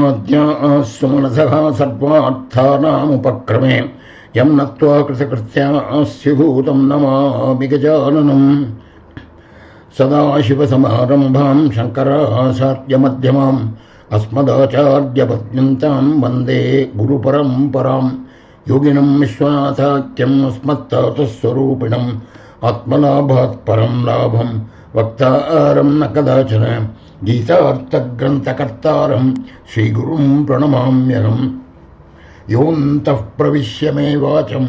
समाद्यास्सु मनसः सर्वार्थानामुपक्रमे यं नत्वा कृतकृत्यास्युभूतं नमामि गजाननम् सदाशिवसमारम्भां शङ्कराचार्यमध्यमाम् अस्मदाचार्यपर्यन्तां वन्दे गुरुपरम्परां योगिनं विश्वासाख्यम् अस्मत्तातस्वरूपिणम् आत्मलाभात् परं लाभं वक्तारं न कदाचन गीतार्थग्रन्थकर्तारं श्रीगुरुं प्रणमाम्यहम् योऽन्तः प्रविश्य मे वाचं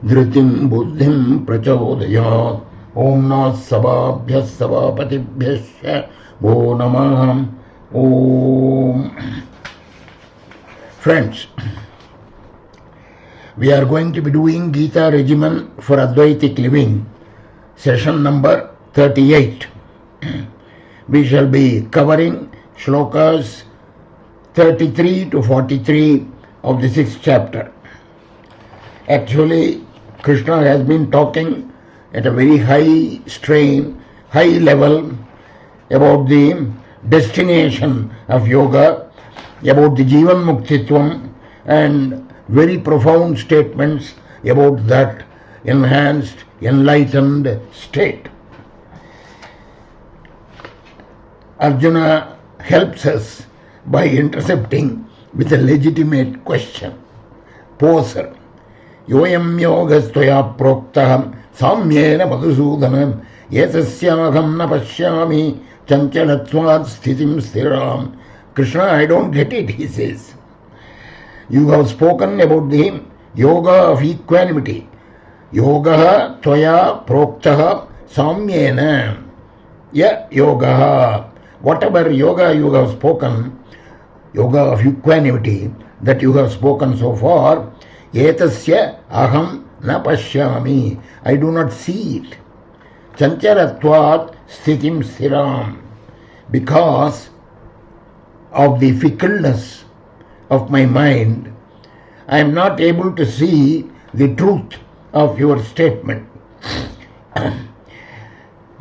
धृतिं बुद्धिं प्रचोदयात् ॐ नमः सभाभ्यः सभापतिभ्यश्च वो नमः ॐ Friends, we are going to be doing Gita Regimen for Advaitic Living, session number 38. We shall be covering shlokas 33 to 43 of the 6th chapter. Actually, Krishna has been talking at a very high strain, high level about the destination of yoga, about the Jivan Muktitvam, and very profound statements about that enhanced, enlightened state. Arjuna helps us by intercepting with a legitimate question. Poser. Yoyam yogastvaya proktah samyena madhusudana yatasyaham na pashyami chanchalatvat sthitim sthiram. Krishna, I don't get it, he says. You have spoken about the yoga of equanimity. Yoga tvaya proktah samyena ya yoga. Whatever yoga you have spoken, yoga of equanimity that you have spoken so far, etasya aham na pashyami, I do not see it. Chanchalatvat sthitim sthiram, because of the fickleness of my mind, I am not able to see the truth of your statement.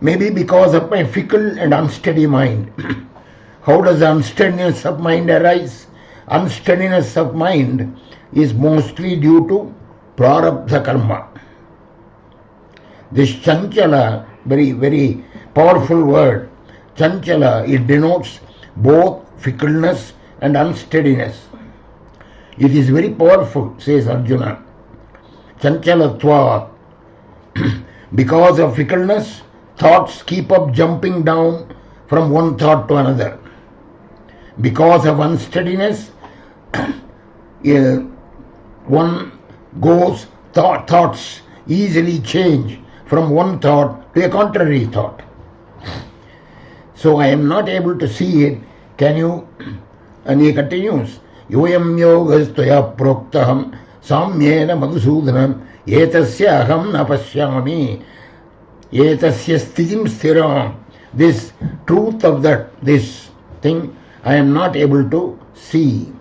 Maybe because of my fickle and unsteady mind. How does the unsteadiness of mind arise? Unsteadiness of mind is mostly due to prarabdha karma. This chanchala, very, very powerful word, chanchala, it denotes both fickleness and unsteadiness. It is very powerful, says Arjuna. Chanchalatvat. Because of fickleness, thoughts keep up jumping down from one thought to another. Because of unsteadiness, one goes, thoughts easily change from one thought to a contrary thought. So I am not able to see it. Can you? And he continues, Yoyam yogastvaya proktaham samyena madhusudanam etasya aham na pashyami etasya sthitim sthiram. This truth of that, this thing, I am not able to see.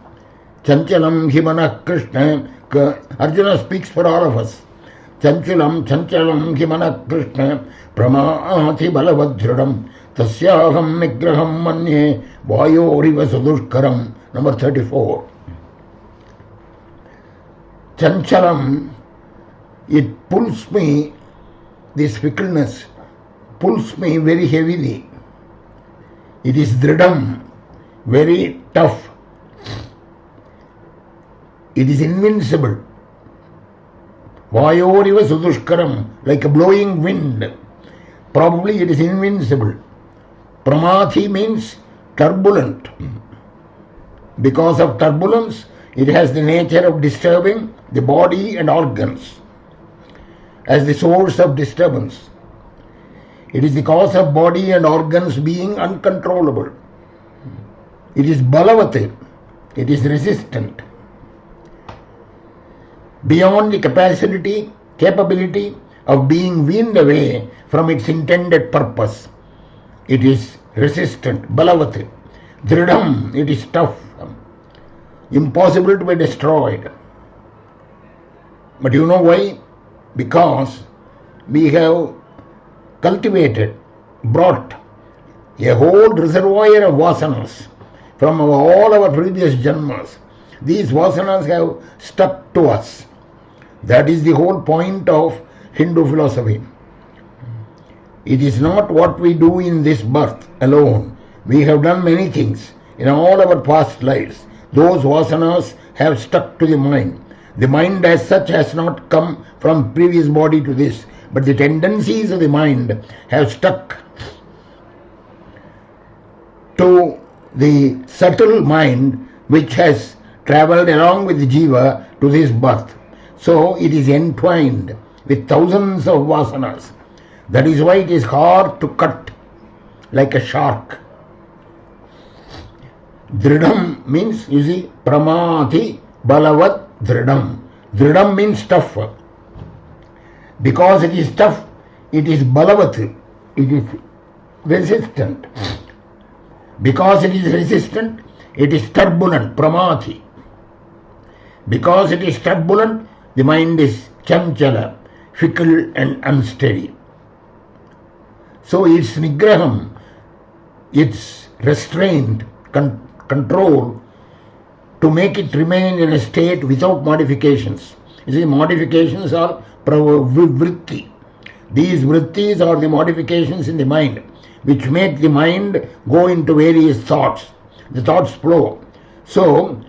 Chanchalam himana Krishna. Arjuna speaks for all of us. Chanchalam himana Krishna pramaati balavadhridam tasyaham nigraham manye vayoriva sudushkaram. Number 34. Chanchalam, it pulls me, this fickleness pulls me very heavily. It is dridam, very tough. It is invincible. Vayoriva sudushkaram, like a blowing wind. Probably it is invincible. Pramathi means turbulent. Because of turbulence, it has the nature of disturbing the body and organs as the source of disturbance. It is the cause of body and organs being uncontrollable. It is balavati, it is resistant. Beyond the capability of being weaned away from its intended purpose. It is resistant, balavati. Dridam, it is tough, impossible to be destroyed. But you know why? Because we have cultivated, brought a whole reservoir of vasanas, from all our previous janmas. These vasanas have stuck to us. That is the whole point of Hindu philosophy. It is not what we do in this birth alone. We have done many things in all our past lives. Those vasanas have stuck to the mind. The mind as such has not come from previous body to this, but the tendencies of the mind have stuck to the subtle mind which has travelled along with the jiva to this birth. So it is entwined with thousands of vasanas. That is why it is hard to cut like a shark. Dridam means, you see, pramati balavat dridam. Dridam means tough. Because it is tough, it is balavat, it is resistant. Because it is resistant, it is turbulent, pramati. Because it is turbulent, the mind is chanchala, fickle and unsteady. So its nigraham, its restraint, control, to make it remain in a state without modifications. You see, modifications are vritti. These vrittis are the modifications in the mind, which make the mind go into various thoughts. The thoughts flow. So,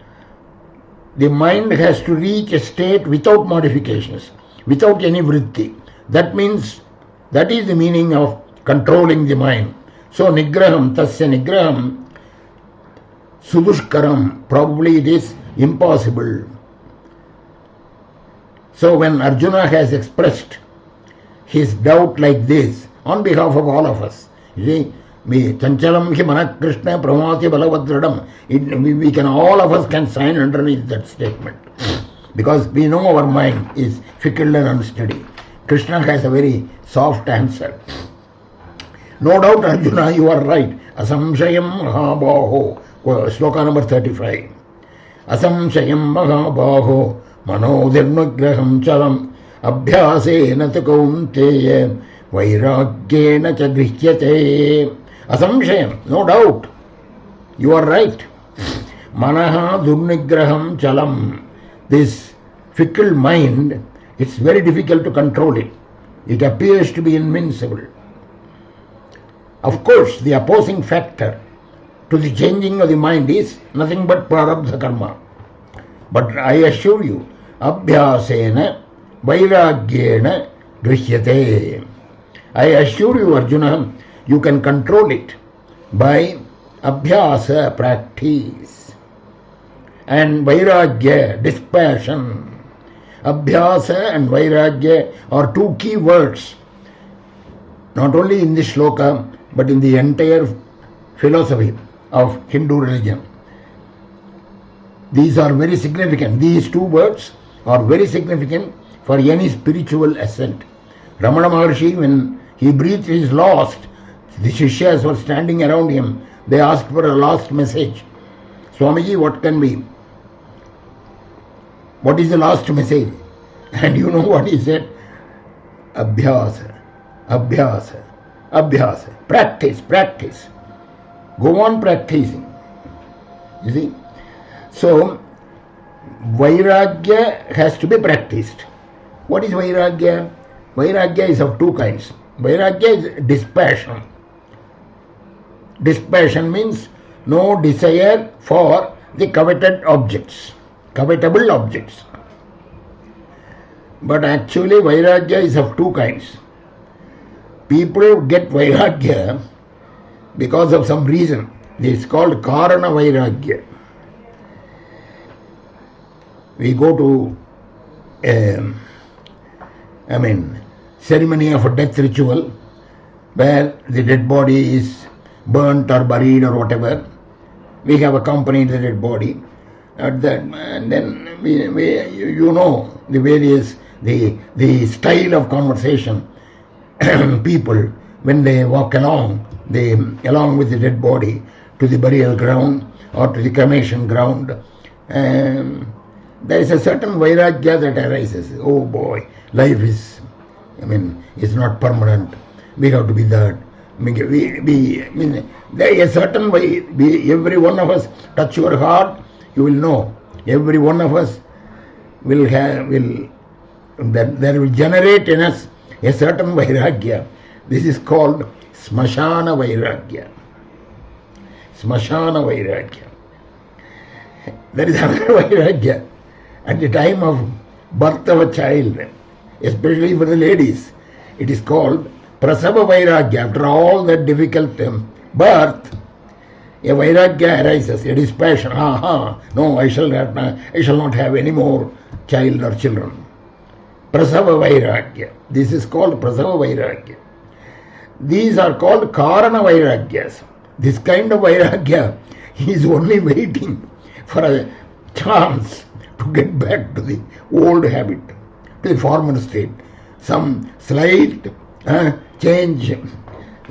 the mind has to reach a state without modifications, without any vritti. That means, that is the meaning of controlling the mind. So, nigraham, tasya nigraham, sudushkaram, probably it is impossible. So, when Arjuna has expressed his doubt like this, on behalf of all of us, you see, Chanchalam hi manak Krishna pramati balavadradam. We can, all of us can sign underneath that statement. Because we know our mind is fickle and unsteady. Krishna has a very soft answer. No doubt, Arjuna, you are right. Asamshayam mahabaho. Sloka number 35. Asamshayam mahabaho manodirnugraham chalam abhyasena tu kaunteya vairagyena cha grihyate. Asamshayam, no doubt. You are right. Manaha durnigraham chalam. This fickle mind, it's very difficult to control it. It appears to be invincible. Of course, the opposing factor to the changing of the mind is nothing but prarabdha karma. But I assure you, abhyasena vairagyena grihyate. I assure you, Arjuna, you can control it by abhyasa, practice, and vairagya, dispassion. Abhyasa and vairagya are two key words, not only in this shloka, but in the entire philosophy of Hindu religion. These are very significant. These two words are very significant for any spiritual ascent. Ramana Maharshi, when he breathed his last, the Shishyas were standing around him. They asked for a last message. Swamiji, what can be? What is the last message? And you know what he said? Abhyasa, abhyasa, abhyasa. Practice, practice. Go on practicing. You see? So, vairagya has to be practiced. What is vairagya? Vairagya is of two kinds. Vairagya is dispassion. Dispassion means no desire for the coveted objects, covetable objects. But actually vairagya is of two kinds. People get vairagya because of some reason. It's called karana vairagya. We go to ceremony of a death ritual where the dead body is burnt or buried or whatever. We have accompanied the dead body at that, and then we you know the various the style of conversation. People, when they walk along, they along with the dead body to the burial ground or to the cremation ground, there is a certain vairagya that arises. Oh boy, life is, is not permanent. We have to be that. There is a certain way, every one of us, touch your heart, you will know. Every one of us will there will generate in us a certain vairagya. This is called smashana vairagya. Smashana vairagya. There is another vairagya. At the time of birth of a child, especially for the ladies, it is called prasava vairagya. After all that difficult birth, a vairagya arises, a dispassion. No, I shall not have any more child or children. Prasava vairagya. This is called prasava vairagya. These are called karana vairagyas. This kind of vairagya is only waiting for a chance to get back to the old habit, to the former state. Some slight change,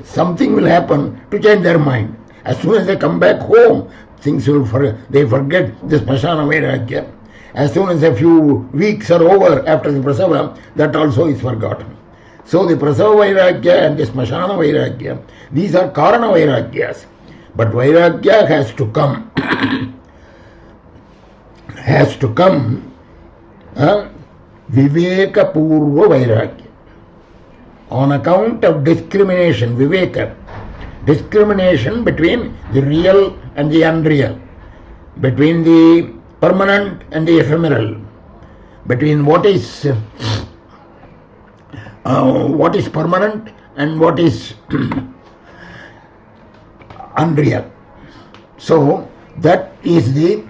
something will happen to change their mind. As soon as they come back home, things will they forget this prasana vairagya. As soon as a few weeks are over after the prasava, that also is forgotten. So the prasava vairagya and the smashana vairagya, these are karana vairagyas. But vairagya has to come, viveka purva vairagya. On account of discrimination, viveka, discrimination between the real and the unreal, between the permanent and the ephemeral, between what is permanent and what is unreal. So that is the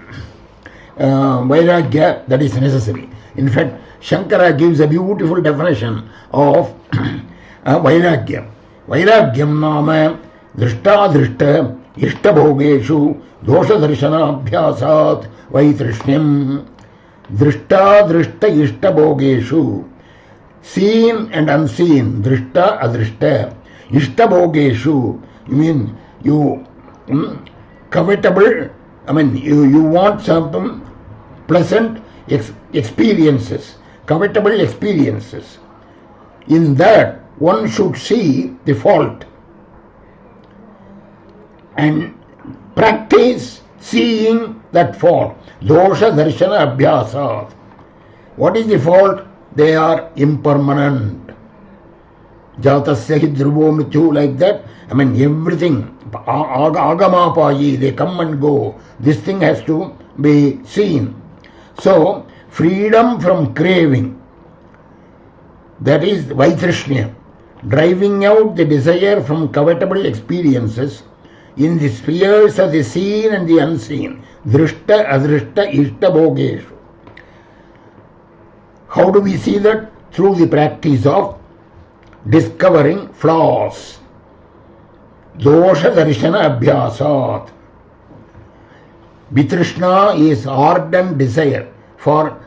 vairagya that is necessary. In fact, Shankara gives a beautiful definition of vairagya. Vairagyam nama drishtadrishta ishtabhogeshu doshadarshanabhyasat vaitrishyam. Drishtadrishta ishtabhogeshu, seen and unseen, drishta adrishta, ishtabhogeshu, you mean you covetable, you want something pleasant experiences, covetable experiences. In that one should see the fault and practice seeing that fault. Dosha darshana abhyasa. What is the fault? They are impermanent. Jatasya hi dhruvo mrityu, like that. Everything. Agamapayi, they come and go. This thing has to be seen. So, freedom from craving, that is Vaitrishnya, driving out the desire from covetable experiences in the spheres of the seen and the unseen. Drishta, adrishta, ishta, bhogeshu. How do we see that? Through the practice of discovering flaws. Dosha darshana abhyasat. Vitrishna is ardent desire for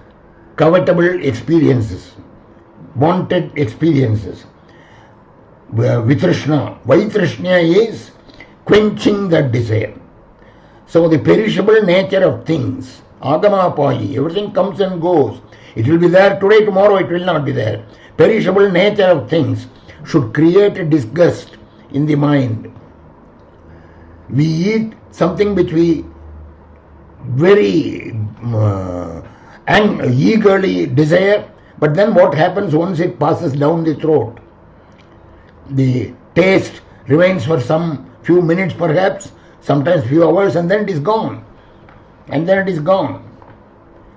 covetable experiences, wanted experiences. Vitrishna. Vaitrishna is quenching that desire. So the perishable nature of things, agamapayi, everything comes and goes. It will be there today, tomorrow it will not be there. Perishable nature of things should create a disgust in the mind. We eat something which we very eagerly desire, but then what happens once it passes down the throat? The taste remains for some few minutes perhaps, sometimes few hours, and then it is gone.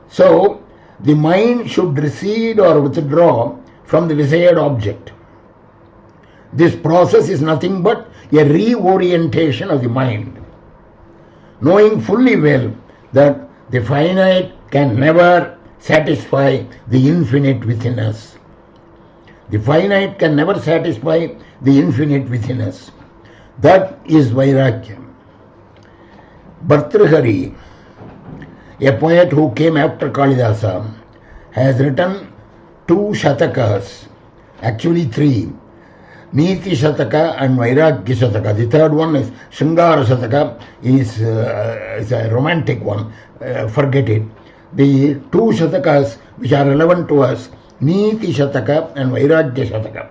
So the mind should recede or withdraw from the desired object. This process is nothing but a reorientation of the mind, knowing fully well that the finite can never satisfy the infinite within us. The finite can never satisfy the infinite within us. That is Vairagya. Bhartrhari, a poet who came after Kalidasa, has written 2 shatakas, actually 3. Niti Shataka and Vairagya Shataka. The third one is Shringara Shataka, is a romantic one. Forget it. The 2 Shatakas which are relevant to us, Niti Shataka and Vairagya Shataka.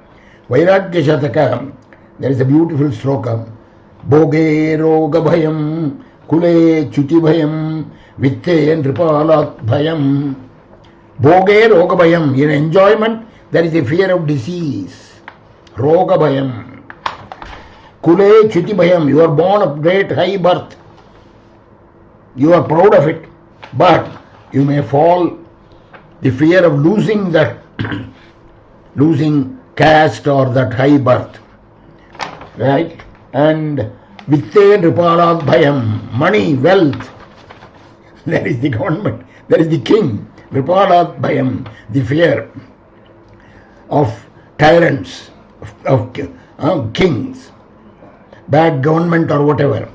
Vairagya Shataka There is a beautiful sloka. Bhoge roga bhayam, kule chuti bhayam, vitte nripalat bhayam. Bhoge roga bhayam. In enjoyment, there is a fear of disease. Roga bhayam. Kule chuti bhayam. You are born of great high birth. You are proud of it. But you may fall the fear of losing that, losing caste or that high birth. Right? And vitte nripalat bhayam. Money, wealth. There is the government. There is the king. Nripalat bhayam. The fear of tyrants, of kings, bad government or whatever.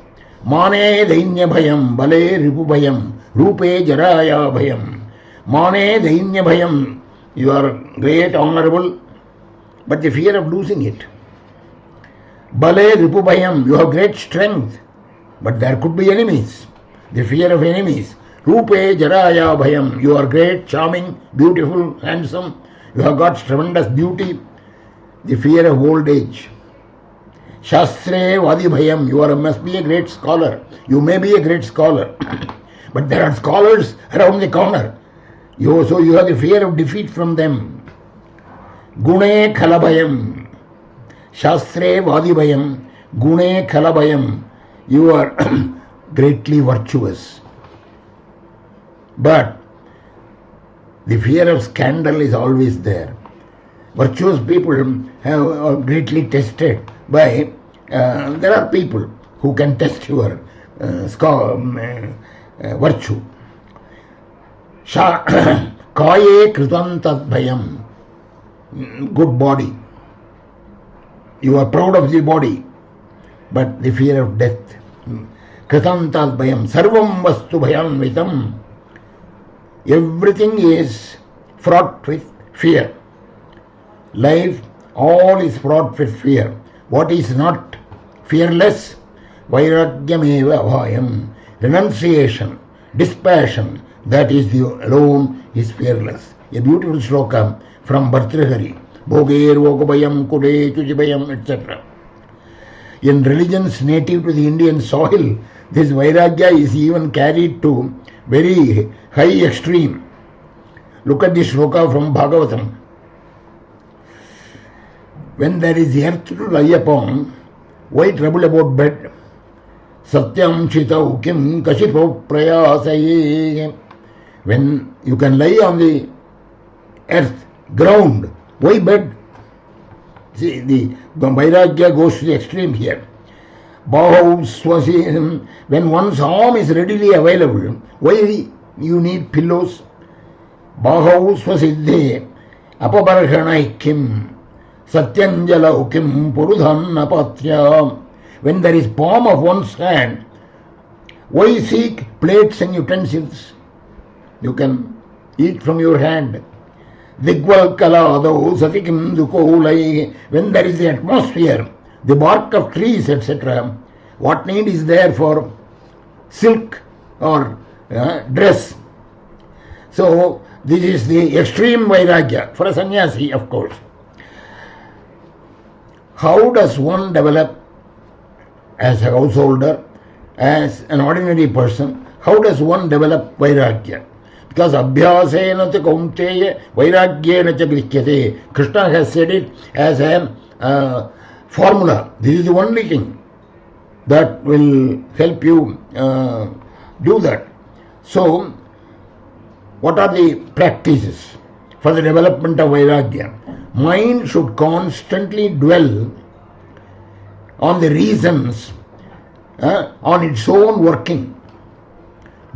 Mane dainya bhayam, bale ripu bhayam, rupe jaraya bhayam. Mane dainya bhayam, you are great, honorable, but the fear of losing it. Bale ripu bhayam, you have great strength, but there could be enemies, the fear of enemies. Rupe jaraya bhayam, you are great, charming, beautiful, handsome, you have got tremendous beauty, the fear of old age. Shastre vadi bhayam, you must be a great scholar. You may be a great scholar, but there are scholars around the corner. So you have the fear of defeat from them. Gune khalabhayam, Shastre vadi bhayam, Gune khalabhayam, you are greatly virtuous. But the fear of scandal is always there. Virtuous people are greatly tested by, there are people who can test your virtue. Kaye kritantat bhayam, good body. You are proud of the body, but the fear of death. Kritantat bhayam, sarvam vastu bhayam vitam. Everything is fraught with fear. Life, all is fraught with fear. What is not fearless? Vairagyameva bhayam. Renunciation, dispassion, that is the alone is fearless. A beautiful sloka from Bhartrihari. Bhoger vogabhayam kude chujibhayam, etc. In religions native to the Indian soil, this vairagya is even carried to very high extreme. Look at this sloka from Bhagavatam. When there is earth to lie upon, why trouble about bed? Satyam chitau kim kashipo prayasaye. When you can lie on the earth, ground, why bed? See, the vairagya goes to the extreme here. When one's arm is readily available, why you need pillows? Bahau swasiddhe apabarhanai kim satyanjala kim purudhan apatya. When there is palm of one's hand, why seek plates and utensils? You can eat from your hand. Digval kalado satikim dukolai. When there is the atmosphere, the bark of trees, etc., what need is there for silk or dress? So, this is the extreme vairagya for a sannyasi, of course. How does one develop as a householder, as an ordinary person? How does one develop vairagya? Because abhyasena cha kaunteya vairagyena cha grishyate. Krishna has said it as a formula. This is the only thing that will help you do that. So, what are the practices for the development of vairagya? Mind should constantly dwell on the reasons, on its own working.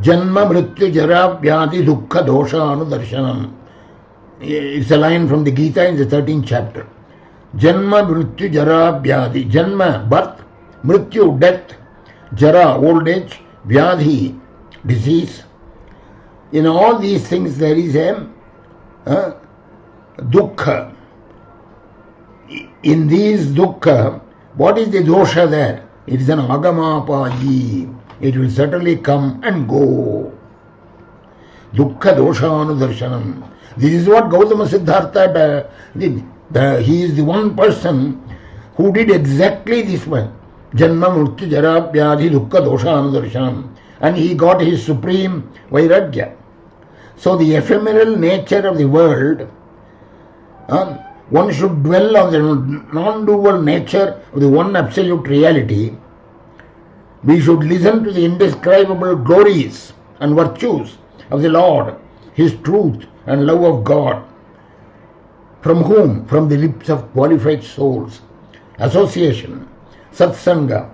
Janma mrityu jara vyadi dukkha dosha anudarshanam. It's a line from the Gita in the 13th chapter. Janma mrityu jara vyadi. Janma, birth, mrityu, death, jara, old age, vyadhi, disease. In all these things there is a dukkha. In these dukkha, what is the dosha there? It is an agamapaji. It will certainly come and go. Dukkha dosha anudarshanam. This is what Gautama Siddhartha did. He is the one person who did exactly this one, Janma Mrityu Jara Vyadhi Dukkha Dosha Anudarshanam, and he got his supreme Vairagya. So the ephemeral nature of the world, one should dwell on the non-dual nature of the one absolute reality. We should listen to the indescribable glories and virtues of the Lord, His truth and love of God. From whom? From the lips of qualified souls. Association, satsanga.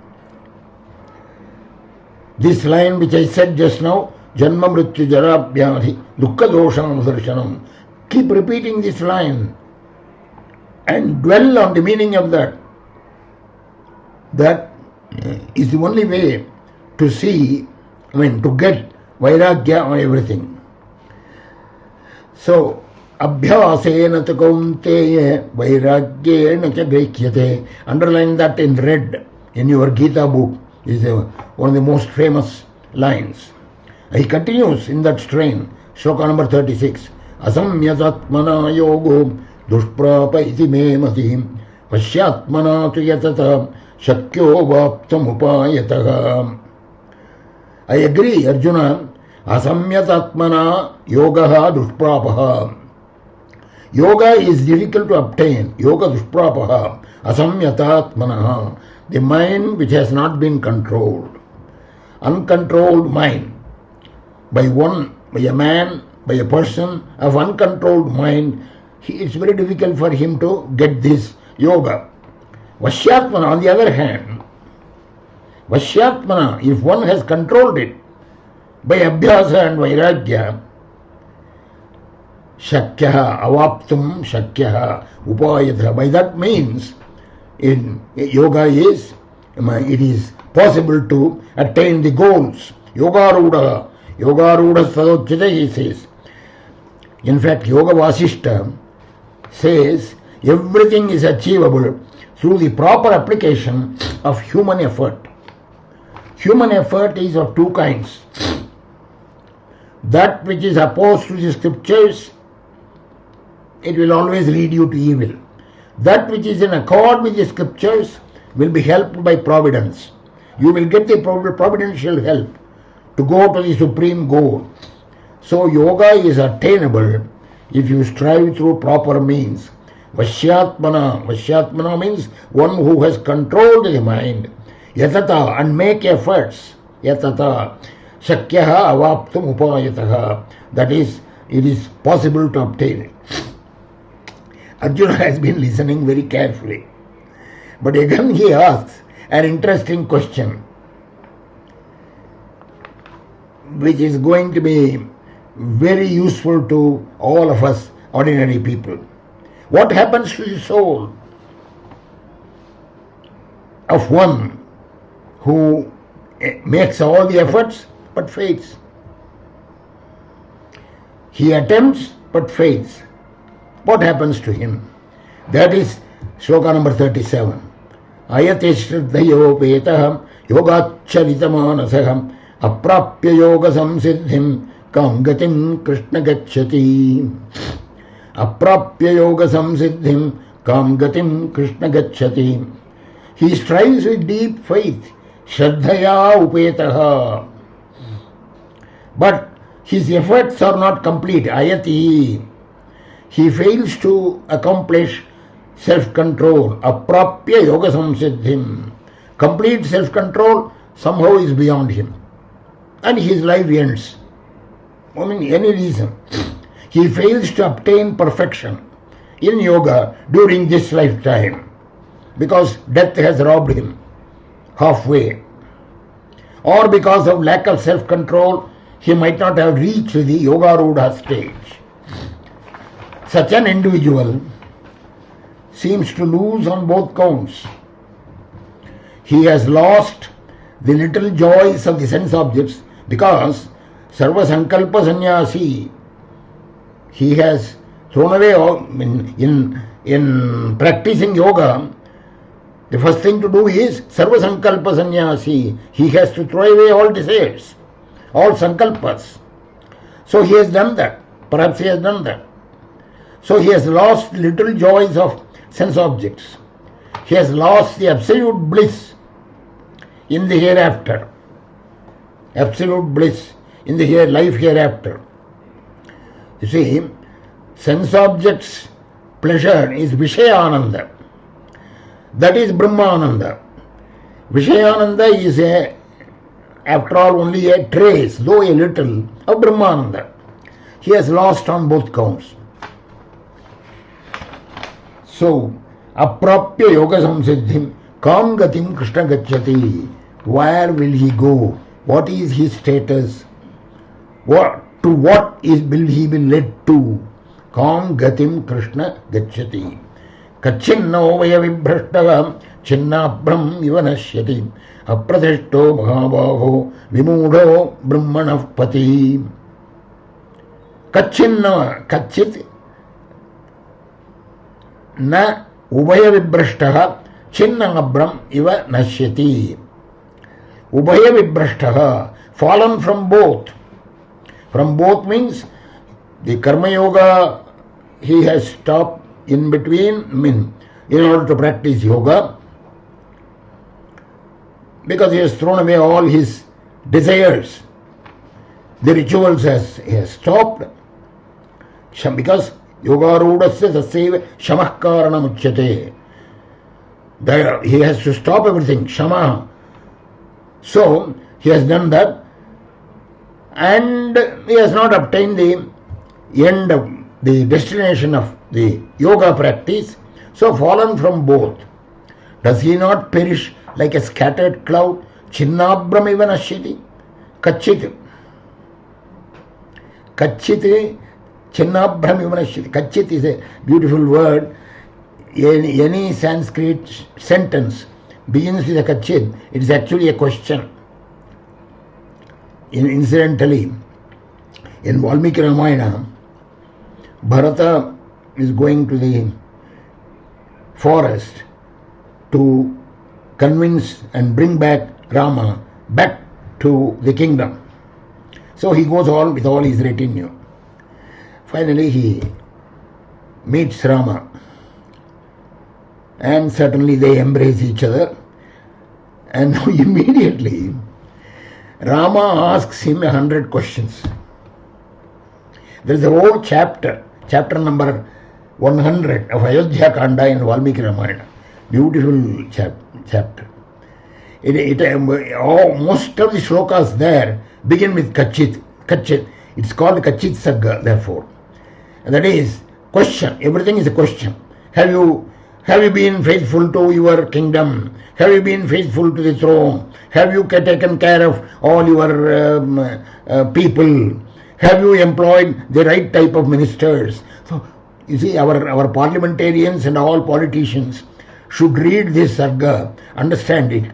This line which I said just now, Janma Mrityu Jara Vyadhi Dukkha Dosham Darshanam. Keep repeating this line and dwell on the meaning of that. That is the only way to see, to get Vairagya on everything. So, Abhyasena tu kaunteya vairagyena cha grikhyate. Underline that in red in your Gita book. Is one of the most famous lines. He continues in that strain. Shloka number 36. Asamyatatmana yogo dushprapa iti me mati vashyatmana tu yatata shakyo vaptam upayataha. I agree, Arjuna. Asamyatatmana yogaha dushprapaha. Yoga is difficult to obtain. Yoga dushprapaha. Asamyatatmanaha. The mind which has not been controlled. Uncontrolled mind. By a man, by a person of uncontrolled mind, it's very difficult for him to get this yoga. Vashyatmana, on the other hand, Vashyatmana, if one has controlled it by Abhyasa and Vairagya, Shakyaha, Avaptum Shakyaha, Upayatha. By that means, in yoga is, it is possible to attain the goals. Yogaruda Sadocchita, he says. In fact, Yoga Vasishta says everything is achievable through the proper application of human effort. Human effort is of two kinds. That which is opposed to the scriptures, it will always lead you to evil. That which is in accord with the scriptures will be helped by providence. You will get the providential help to go to the supreme goal. So yoga is attainable if you strive through proper means. Vashyatmana means one who has controlled the mind. Yatata, and make efforts. Yatata. Shakyaha avaptum upayataha. That is, it is possible to obtain it. Arjuna has been listening very carefully. But again he asks an interesting question, which is going to be very useful to all of us ordinary people. What happens to the soul of one who makes all the efforts but fails? He attempts but fails. What happens to him? That is Shloka number 37. Ayate shraddhayopetaham yogacharitamanasaham aprapya yoga samsiddhim kamgatim krishna gacchati. Aprapya yoga samsiddhim kamgatim krishna gacchati. He strives with deep faith. Shraddhaya upetaha. But his efforts are not complete. Ayati. He fails to accomplish self-control. Aprapya yoga samsiddhim. Complete self-control somehow is beyond him. And his life ends. Any reason. He fails to obtain perfection in yoga during this lifetime because death has robbed him halfway. Or because of lack of self-control, he might not have reached the Yogarudha stage. Such an individual seems to lose on both counts. He has lost the little joys of the sense objects because Sarva Sankalpa Sannyasi, he has thrown away all. In practicing yoga, the first thing to do is Sarva Sankalpa Sannyasi. He has to throw away all desires, all sankalpas. So he has done that. Perhaps he has done that. So he has lost little joys of sense objects. he has lost the absolute bliss in the hereafter. Absolute bliss in the life hereafter. You see, sense objects pleasure is Vishayananda. That is Brahmananda. Vishayananda is after all only a trace, though a little, of Brahmananda. He has lost on both counts. So, aprapya yoga samsiddhim kam gatim Krishna gacchati. Where will he go? What is his status? Will he be led to? Kam gatim Krishna gacchati. Kachinno vaya vibhrashtavam chinnabram ivanashyati. Apradhishto mahabhaho vimudo brahmanav pati. Kachinna, kachit na ubhaya vibrashtaha chinnabram iva nashyati. Ubhaya vibrashtaha, fallen from both. From both means the karma yoga he has stopped in between, in order to practice yoga, because he has thrown away all his desires. The rituals he has stopped. Because yoga rudasya saseva shamah karanam uchyate. There he has to stop everything, shama. So he has done that, and he has not obtained the end of the destination of the yoga practice, so fallen from both. Does he not perish like a scattered cloud? Chinnabram iva nashyati. Kachit. Kachit, chinnabram iva nashyati. Kachit is a beautiful word. Any Sanskrit sentence begins with a kachit. It is actually a question. Incidentally, in Valmiki Ramayana, Bharata is going to the forest to convince and bring back Rama back to the kingdom. So he goes with all his retinue. Finally he meets Rama, and certainly they embrace each other, and immediately Rama asks him 100 questions. There is a whole chapter number 100 of Ayodhya Kanda in Valmiki Ramayana. Beautiful chapter. Most of the shlokas there begin with Kachit. Kachit. It's called Kachit Sagga, therefore. And that is question. Everything is a question. Have you been faithful to your kingdom? Have you been faithful to the throne? Have you taken care of all your people? Have you employed the right type of ministers? So, you see, our parliamentarians and all politicians should read this sarga, understand it,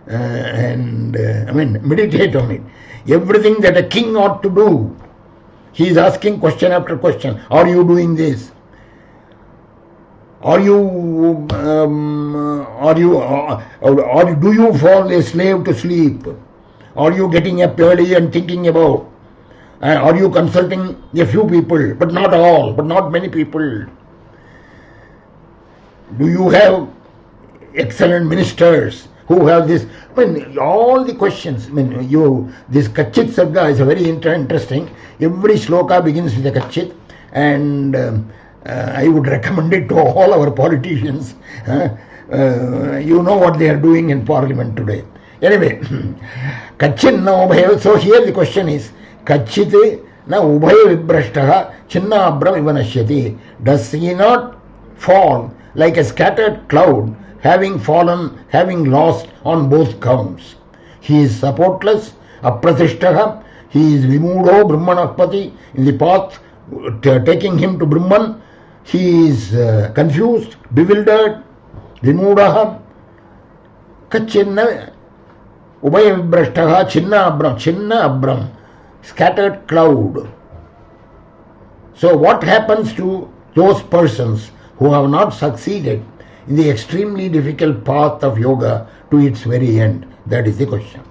and meditate on it. Everything that a king ought to do, he is asking question after question. Are you doing this? Do you fall a slave to sleep? Are you getting up early and thinking about? Are you consulting a few people, but not all, but not many people? Do you have excellent ministers who have this? All the questions. This Kachit Sarga is very interesting. Every shloka begins with a Kachit, and I would recommend it to all our politicians. You know what they are doing in parliament today. Anyway, Kachit na ubhaya. So here the question is, Kachit na ubhaya vibrashtaha chinnabram iva nashyati. Does he not fall like a scattered cloud, having lost on both counts? He is supportless, apratishtaha. He is vimudo brahmanapati, in the path taking him to Brahman. He is confused, bewildered, vimudaha. Kachinna ubhaya vibrashtaha chinna abram, scattered cloud. So what happens to those persons who have not succeeded in the extremely difficult path of yoga to its very end? That is the question.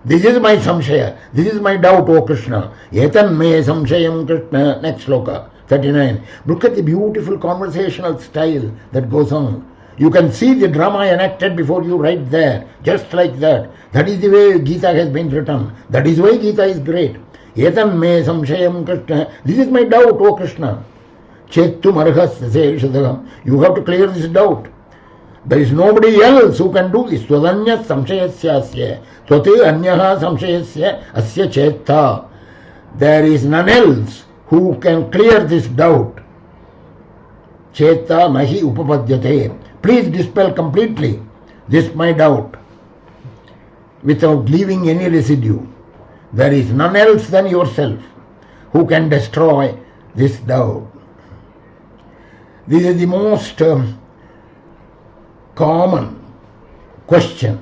This is my samshaya. This is my doubt, O Krishna. Etan me samshayam Krishna. Next sloka, 39. Look at the beautiful conversational style that goes on. You can see the drama enacted before you right there, just like that. That is the way Gita has been written. That is why Gita is great. Etam me samshayam Krishna. This is my doubt, O Krishna. Chettum arhas. You have to clear this doubt. There is nobody else who can do this. Twadanya samshayasya asya. Twate anyaha samshayasya asya chetta. There is none else who can clear this doubt. Cheta nahi upapadyate. Please dispel completely this my doubt without leaving any residue. There is none else than yourself who can destroy this doubt. This is the most common question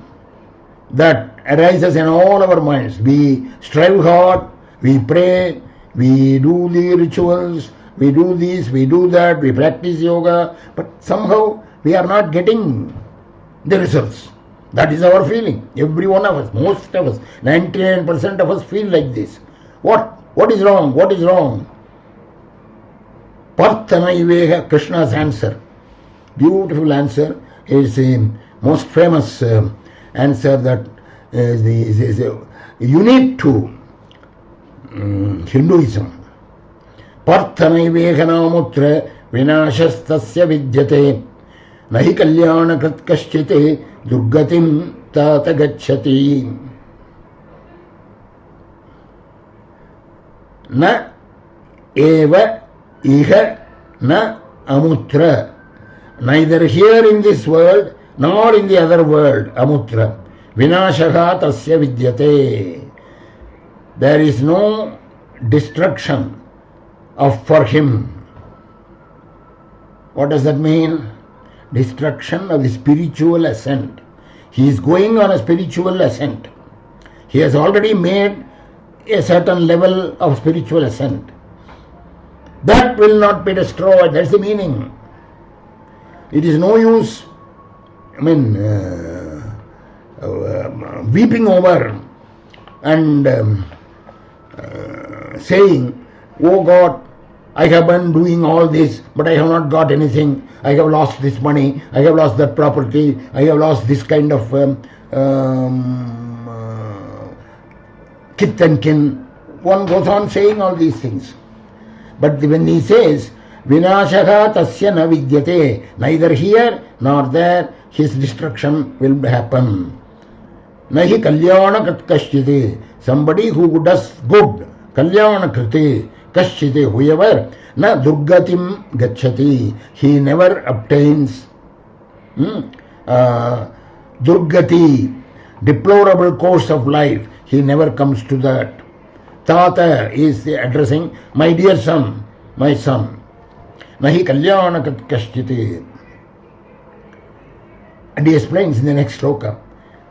that arises in all our minds. We strive hard, we pray, we do the rituals, we do this, we do that, we practice yoga, but somehow we are not getting the results. That is our feeling. Every one of us, most of us, 99% of us feel like this. What is wrong? What is wrong? Parthanaiveha, Krishna's answer. Beautiful answer. Is the most famous answer that is unique to Hinduism. Parthanaiveha vinashastasya vidyate nahi kalyana krit kaschite durgatim tata gacchati. Na eva iha na amutra. Neither here in this world nor in the other world, amutra. Vinashaha tasya vidyate. There is no destruction for him. What does that mean? Destruction of the spiritual ascent. He is going on a spiritual ascent. He has already made a certain level of spiritual ascent. That will not be destroyed. That's the meaning. It is no use, weeping over and saying, oh God, I have been doing all this, but I have not got anything. I have lost this money, I have lost that property, I have lost this kind of kith and kin. One goes on saying all these things. But when he says, Vinashaha tasya na vidyate, neither here nor there his destruction will happen. Nahi kalyana krit kaschite. Somebody who does good, kalyana kriti, kaschite, whoever, na durgatim gacchati, he never obtains durgati, deplorable course of life, he never comes to that. Tata is addressing, my dear son, my son. Nahi kalyana krit kaschite. And he explains in the next sloka,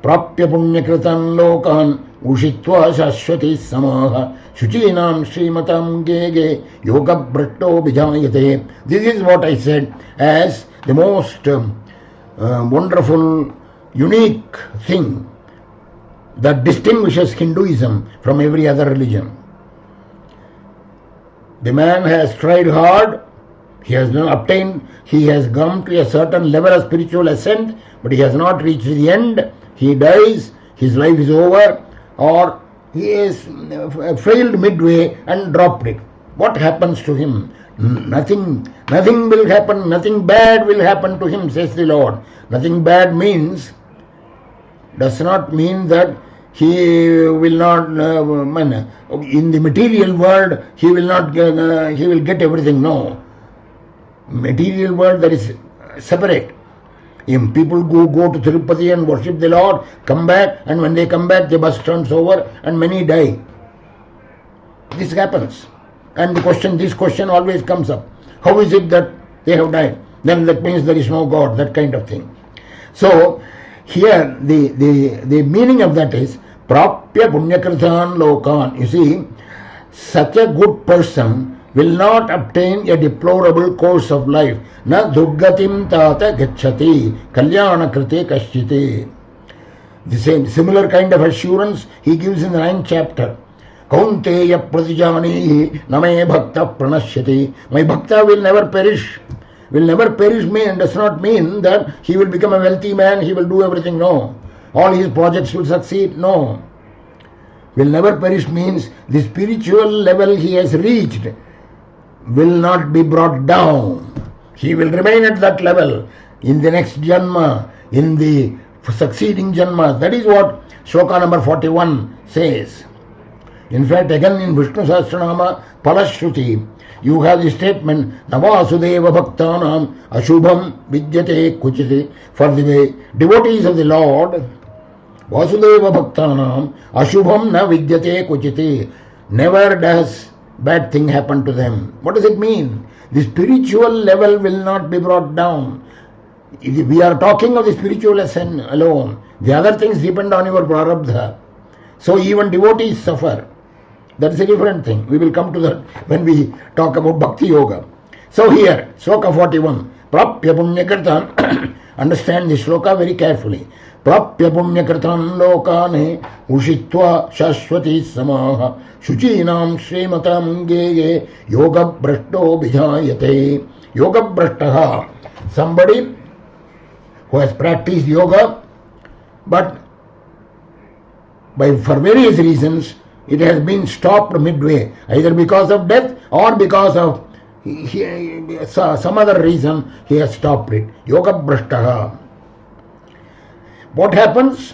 Prapya punyakritan lokan ushitva shashwati samaha shuchinam srimatam gege yoga bratto bijayate. This is what I said as the most wonderful, unique thing that distinguishes Hinduism from every other religion. The man has tried hard, he has not obtained, he has come to a certain level of spiritual ascent, but he has not reached the end. He dies, his life is over, or he is failed midway and dropped it. What happens to him? Nothing will happen, nothing bad will happen to him, says the Lord. Nothing bad does not mean that he will not, in the material world, he will get everything. No. Material world, that is separate. If people go to Tirupati and worship the Lord, come back, and when they come back, the bus turns over and many die. This happens. And this question always comes up. How is it that they have died? Then that means there is no God, that kind of thing. So, here the meaning of that is, Prapya punyakritan lokan. You see, such a good person will not obtain a deplorable course of life. Na durgatim tata gacchati kalyana krite kaschite. The same similar kind of assurance he gives in the 9th chapter. Kaunteya pratijani name bhakta pranashyati. My bhakta will never perish. will never perish does not mean that he will become a wealthy man, he will do everything. No. All his projects will succeed. No. Will never perish means the spiritual level he has reached will not be brought down. He will remain at that level in the next janma, in the succeeding janma. That is what Shloka number 41 says. In fact, again in Vishnu Sahasranama Palashruti, you have the statement, Navasudeva Bhaktanam Ashubham Vidyate Kuchiti. For the devotees of the Lord, Vasudeva Bhaktanam Ashubham Na Vidyate Kuchiti. Never does bad thing happen to them. What does it mean? The spiritual level will not be brought down. We are talking of the spiritual lesson alone. The other things depend on your prarabdha. So even devotees suffer. That is a different thing. We will come to that when we talk about Bhakti Yoga. So here, Shloka 41. Prapya Punyakritan. Understand this Shloka very carefully. Prapya Punyakritan lokane ushitva shashwati samaha shuchinam srimatam gege yoga brashto bijayate. Yoga brashtaha. Somebody who has practiced yoga, but for various reasons, it has been stopped midway, either because of death or because of some other reason he has stopped it. Yoga brashtaha. What happens?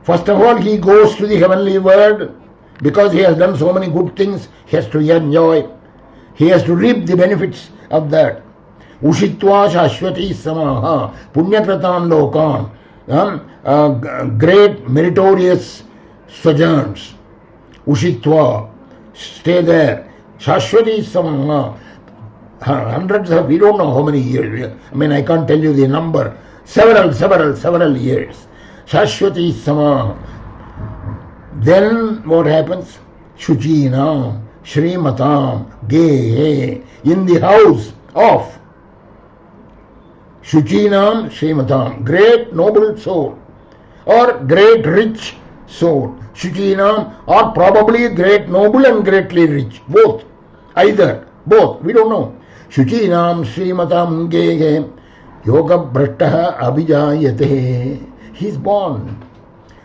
First of all, he goes to the heavenly world because he has done so many good things. He has to enjoy. He has to reap the benefits of that. Ushitva shashwati samaha punyakratan lokan. Great meritorious sojourns. Ushitva, stay there. Shashwati samaha. Hundreds of, we don't know how many years. I mean, I can't tell you the number. Several years. Shashwati samaha. Then what happens? Shuchinam, Srimatam, Gehe, in the house of Shuchinam, Srimatam, great noble soul or great rich soul. Shuchinam, or probably great noble and greatly rich. Both. Either. Both. We don't know. Shuchinam, Srimatam, Gehe, Yoga Brashtaha Abhijayate. He is born.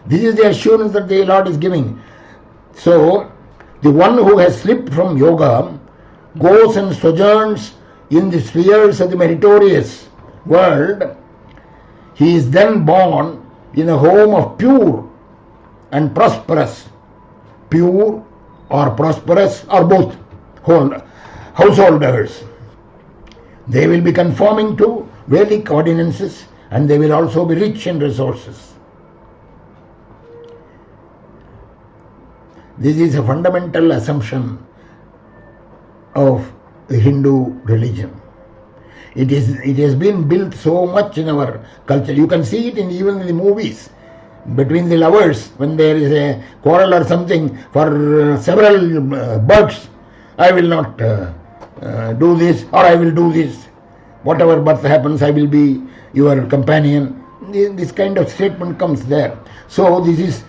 This is the assurance that the Lord is giving. So, the one who has slipped from yoga goes and sojourns in the spheres of the meritorious world. He is then born in a home of pure and prosperous. Pure or prosperous or both householders. They will be conforming to Vedic ordinances and they will also be rich in resources. This is a fundamental assumption of the Hindu religion. It has been built so much in our culture. You can see it even in the movies. Between the lovers, when there is a quarrel or something for several births, I will not do this or I will do this. Whatever birth happens, I will be your companion. This kind of statement comes there. So this is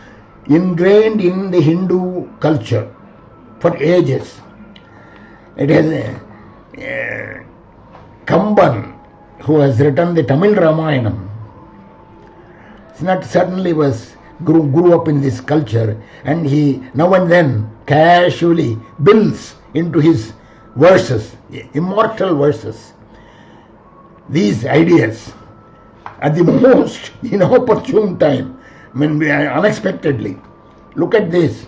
ingrained in the Hindu culture for ages. It has Kamban, who has written the Tamil Ramayanam, certainly grew up in this culture, and he now and then casually builds into his verses, immortal verses, these ideas at the most inopportune time. I mean, unexpectedly. Look at this.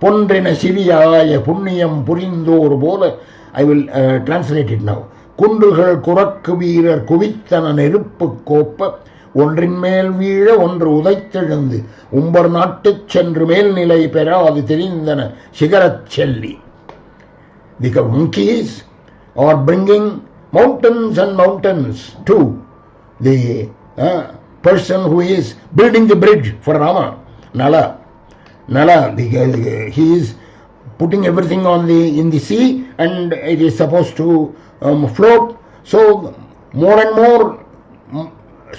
Pondrina Siriyaya Punniyam Purindur Bola. I will translate it now. Kundugal Kurakku Veerar Kuvitthana Neruppu Koppa ஒன்றின் மேல் வீழ ஒன்று உதைத்தெழுந்து உம்பர் நாட்டுச் சென்று மேல்நிலை பெறாது தெரிந்தன சிகரச் Selli. The monkeys are bringing mountains and mountains to the person who is building the bridge for Rama, Nala. He is putting everything in the sea, and it is supposed to float. So more and more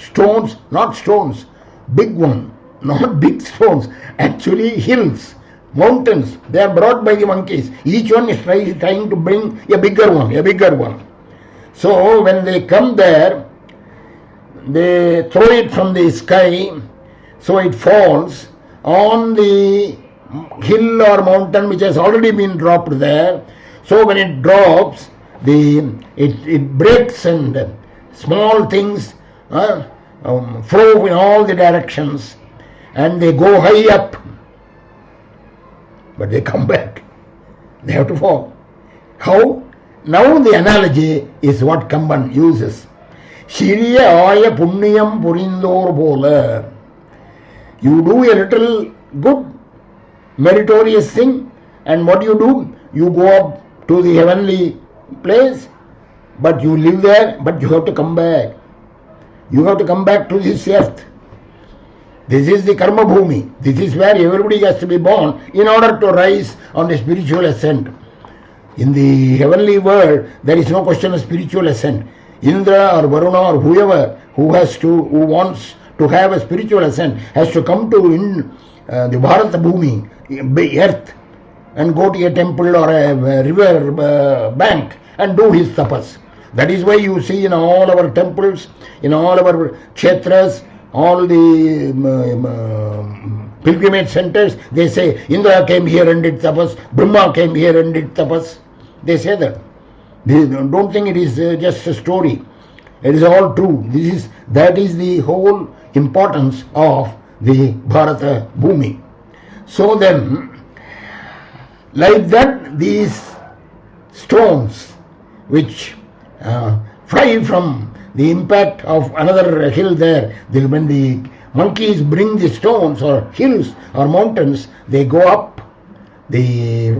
stones, not stones, big one, not big stones, actually hills, mountains, they are brought by the monkeys. Each one is trying to bring a bigger one. So when they come there, they throw it from the sky, so it falls on the hill or mountain which has already been dropped there. So when it drops, it breaks and small things flow in all the directions and they go high up, but they come back. They have to fall. How? Now the analogy is what Kamban uses. Shiriya aya punniyam purindor bola. You do a little good, meritorious thing, and what do? You go up to the heavenly place, but you live there, but you have to come back. You have to come back to this earth. This is the karma bhumi. This is where everybody has to be born in order to rise on the spiritual ascent. In the heavenly world, there is no question of spiritual ascent. Indra or Varuna or whoever who wants to have a spiritual ascent has to come to the Bharata Bhumi, earth, and go to a temple or a river bank and do his tapas. That is why you see in all our temples, in all our kshetras, all the pilgrimage centers, they say Indra came here and did tapas, Brahma came here and did tapas. They say that. They don't think it is just a story. It is all true. That is the whole importance of the Bharata Bhumi. So then, like that, these stones which fly from the impact of another hill there, when the monkeys bring the stones or hills or mountains, they go up the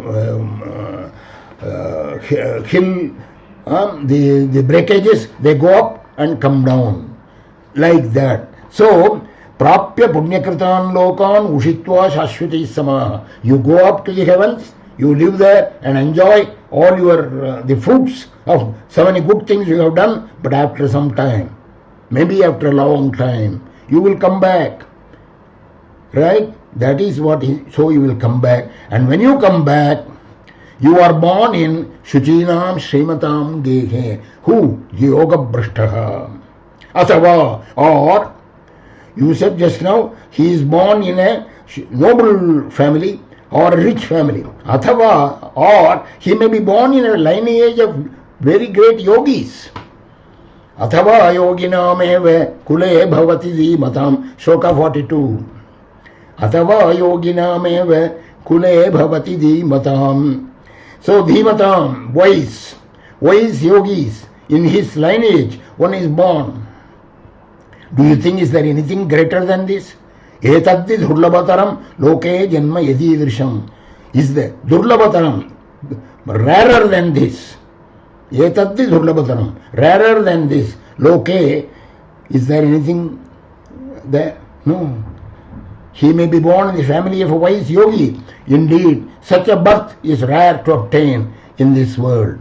hill, the breakages, they go up and come down like that. So, prapya punyakritan lokan ushitva shashvati samaha. You go up to the heavens, you live there and enjoy all your the fruits of so many good things you have done, but after some time, maybe after a long time, you will come back. Right? That is what so you will come back. And when you come back, you are born in Shuchinam Srimatam Gehe. Who? Yoga Brashtaha. Asava. Or, you said just now, he is born in a noble family or a rich family. Athava. Or, he may be born in a lineage of very great yogis. Athava yoginam eva kule bhavati dhimatam. Shloka 42. Athava yoginam eva kule bhavati dhimatam. So dhimatam, wise yogis, in his lineage, one is born. Do you think is there anything greater than this? Etaddi durlabhataram loke janma yadidrisham. Is there durlabhataram, rarer than this? Etaddi durlabhataram, rarer than this. Loke, is there anything there? No. He may be born in the family of a wise yogi. Indeed, such a birth is rare to obtain in this world.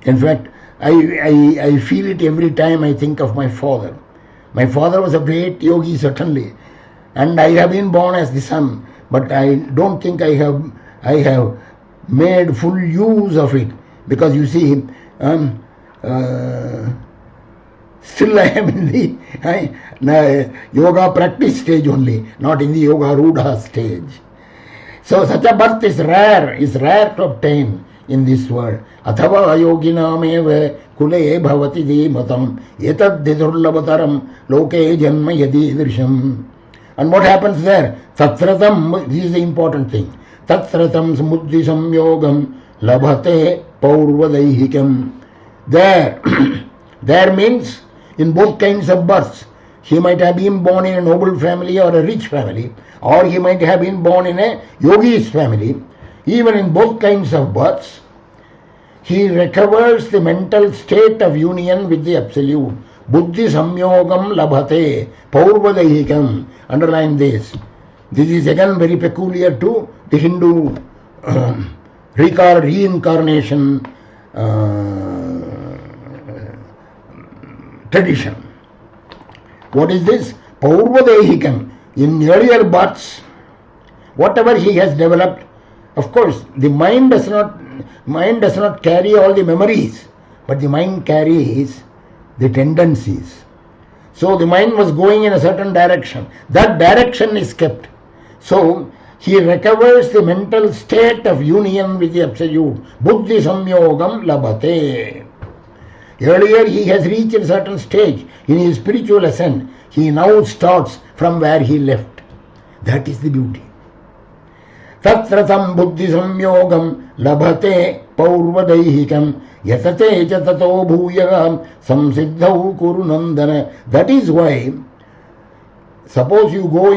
In fact, I feel it every time I think of my father. My father was a great yogi, certainly, and I have been born as the son, but I don't think I have made full use of it, because you see, still I am in the yoga practice stage only, not in the yoga rudha stage. So such a birth is rare to obtain in this world. Athava ayoginameva kule bhavati dhimatam etad durlabhataram loke janma yadidrisham. And what happens there? Tatratam, this is the important thing. Tatratam samuddhi samyogam labhate paurvadaihikam. There means in both kinds of births. He might have been born in a noble family or a rich family, or he might have been born in a yogi's family. Even in both kinds of births, he recovers the mental state of union with the Absolute. Buddhi samyogam labhate paurvadaihikam. Underline this. This is again very peculiar to the Hindu reincarnation tradition. What is this? Paurvadaihikam. In earlier births, whatever he has developed, of course, the mind does not carry all the memories but the mind carries the tendencies. So the mind was going in a certain direction. That direction is kept. So he recovers the mental state of union with the Absolute. Buddhi samyogam labhate. Earlier he has reached a certain stage in his spiritual ascent. He now starts from where he left. That is the beauty. Tatratam buddhi samyogam labhate paurvadaihikam yatate jatato bhuyagam samsiddhau kurunandana. That is why, suppose you go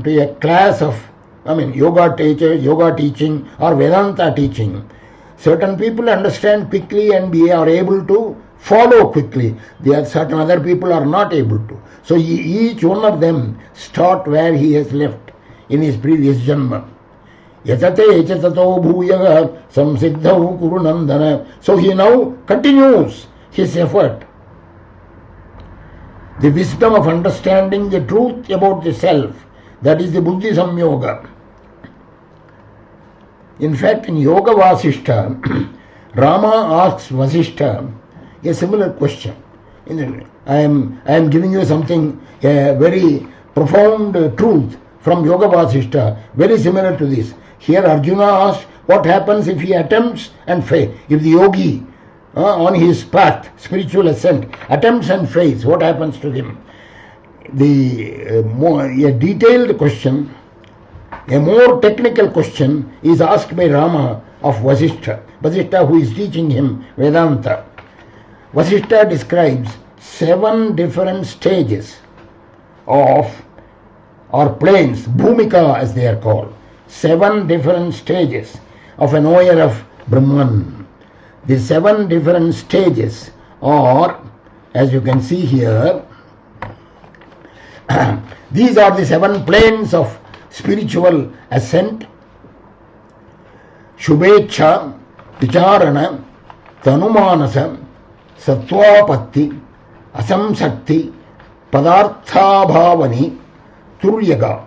to a class of, yoga teacher, yoga teaching or Vedanta teaching, certain people understand quickly and are able to follow quickly. There are certain other people are not able to. So each one of them start where he has left in his previous janma. Yatate echatato bhuyaga samsiddhau kurunandana. So he now continues his effort. The wisdom of understanding the truth about the self, that is the buddhi samyoga. In fact, in Yoga Vasishta, Rama asks Vasishta a similar question. I am giving you something, a very profound truth from Yoga Vasishta, very similar to this. Here Arjuna asks, what happens if he attempts and fails? If the yogi on his path, spiritual ascent, attempts and fails, what happens to him? A detailed question, a more technical question is asked by Rama of Vasishta. Vasishta, who is teaching him Vedanta. Vasishta describes 7 different stages of, or planes, bhumika as they are called. 7 different stages of a knower of Brahman. The 7 different stages are, as you can see here, these are the 7 planes of spiritual ascent: Shubhecha, Vicharana, Tanumanasa, Sattvapatti, Asamsakti, Padarthabhavani, Turyaga.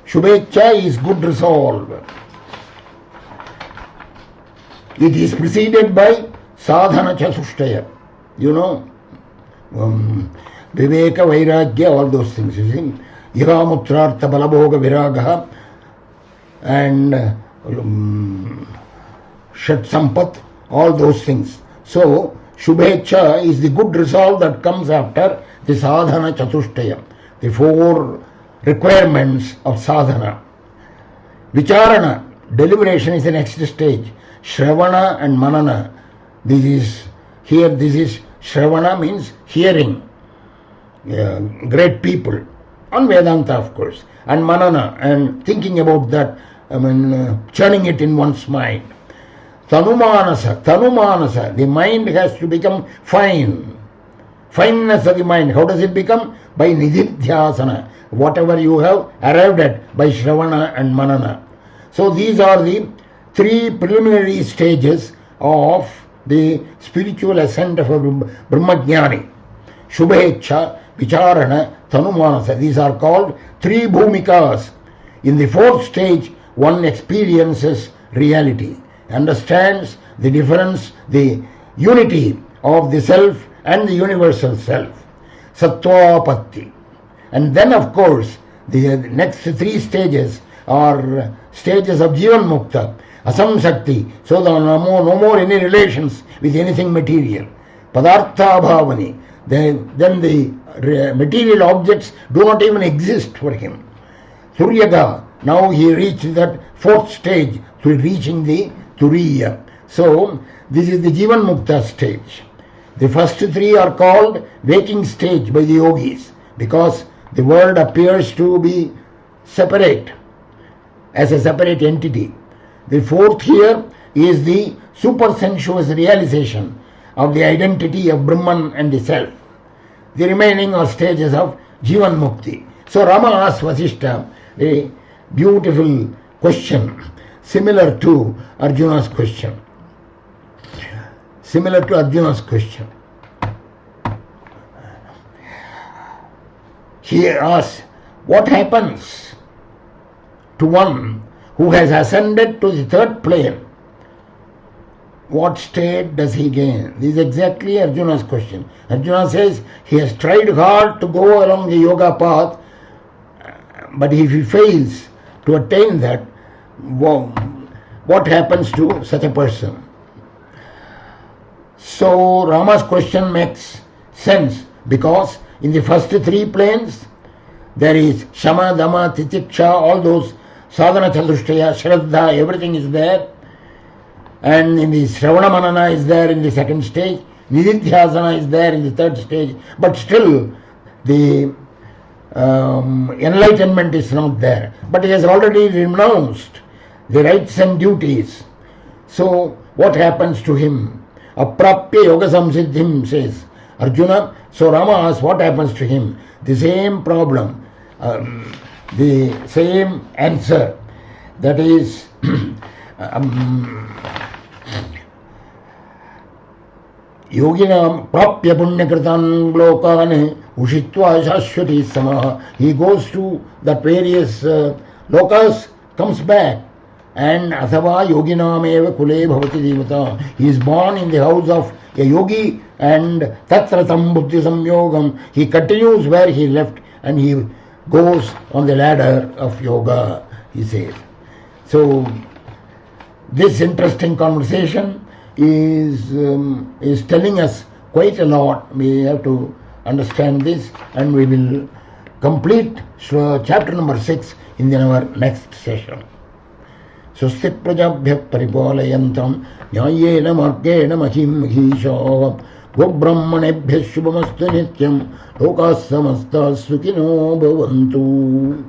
Shubhecha is good resolve. It is preceded by Sadhana Chatushtaya. You know, Viveka, Vairagya, all those things. You see, Iramutrartha, Balabhoga, Viragaha, and Shat Sampat, all those things. So, Shubhecha is the good resolve that comes after the Sadhana Chatushtaya, the 4 requirements of sadhana. Vicharana, deliberation, is the next stage. Shravana and Manana. This is Shravana means hearing. Great people. On Vedanta, of course. And Manana, and thinking about that, churning it in one's mind. Tanumanasa, the mind has to become fine. Fineness of the mind. How does it become? By nididhyasana. Whatever you have arrived at by Shravana and Manana. So these are the 3 preliminary stages of the spiritual ascent of a Brahmajnani. Shubhecha, Vicharana, Tanumanasa. These are called 3 bhumikas. In the 4th stage, one experiences reality, understands the difference, the unity of the self and the universal self. Sattvapatti. And then, of course, the next 3 stages are stages of Jivan Mukta, Asamsakti, so there are no more any relations with anything material. Padartha Bhavani, then the material objects do not even exist for him. Turyaga, now he reached that 4th stage to reaching the Turiya. So, this is the Jivan Mukta stage. The first 3 are called waking stage by the yogis, because the world appears to be separate, as a separate entity. The 4th here is the supersensuous realization of the identity of Brahman and the self. The remaining are stages of Jivan Mukti. So Rama asks Vasishta a beautiful question, similar to Arjuna's question. He asks, what happens to one who has ascended to the 3rd plane? what state does he gain? This is exactly Arjuna's question. Arjuna says he has tried hard to go along the yoga path, but if he fails to attain that, what happens to such a person? So Rama's question makes sense because in the first three planes there is Shama, Dama, Titiksha, all those Sadhana Chatushtaya, Shraddha, everything is there. And in the Shravana Manana is there in the second stage, Nididhyasana is there in the third stage, but still the enlightenment is not there. But he has already renounced the rights and duties. So what happens to him? Aprapya yoga samsiddhim, says Arjuna. So Rama asks what happens to him. The same problem, the same answer, that is Yoginam prapya punyakritan lokan ushitva shashwati samaha. He goes to the various lokas, comes back, and athava yoginam eva kule bhavati devata. He is born in the house of a yogi, and tatratam buddhi samyogam. He continues where he left and he goes on the ladder of yoga, he says. So this interesting conversation is telling us quite a lot. We have to understand this, and we will complete chapter number 6 in our next session. Swasti prajabhya paripalayantam nyayena margena mahim mahishah gobrahmanebhya shubhamastu nityam lokas samasta sukhino bhavantu.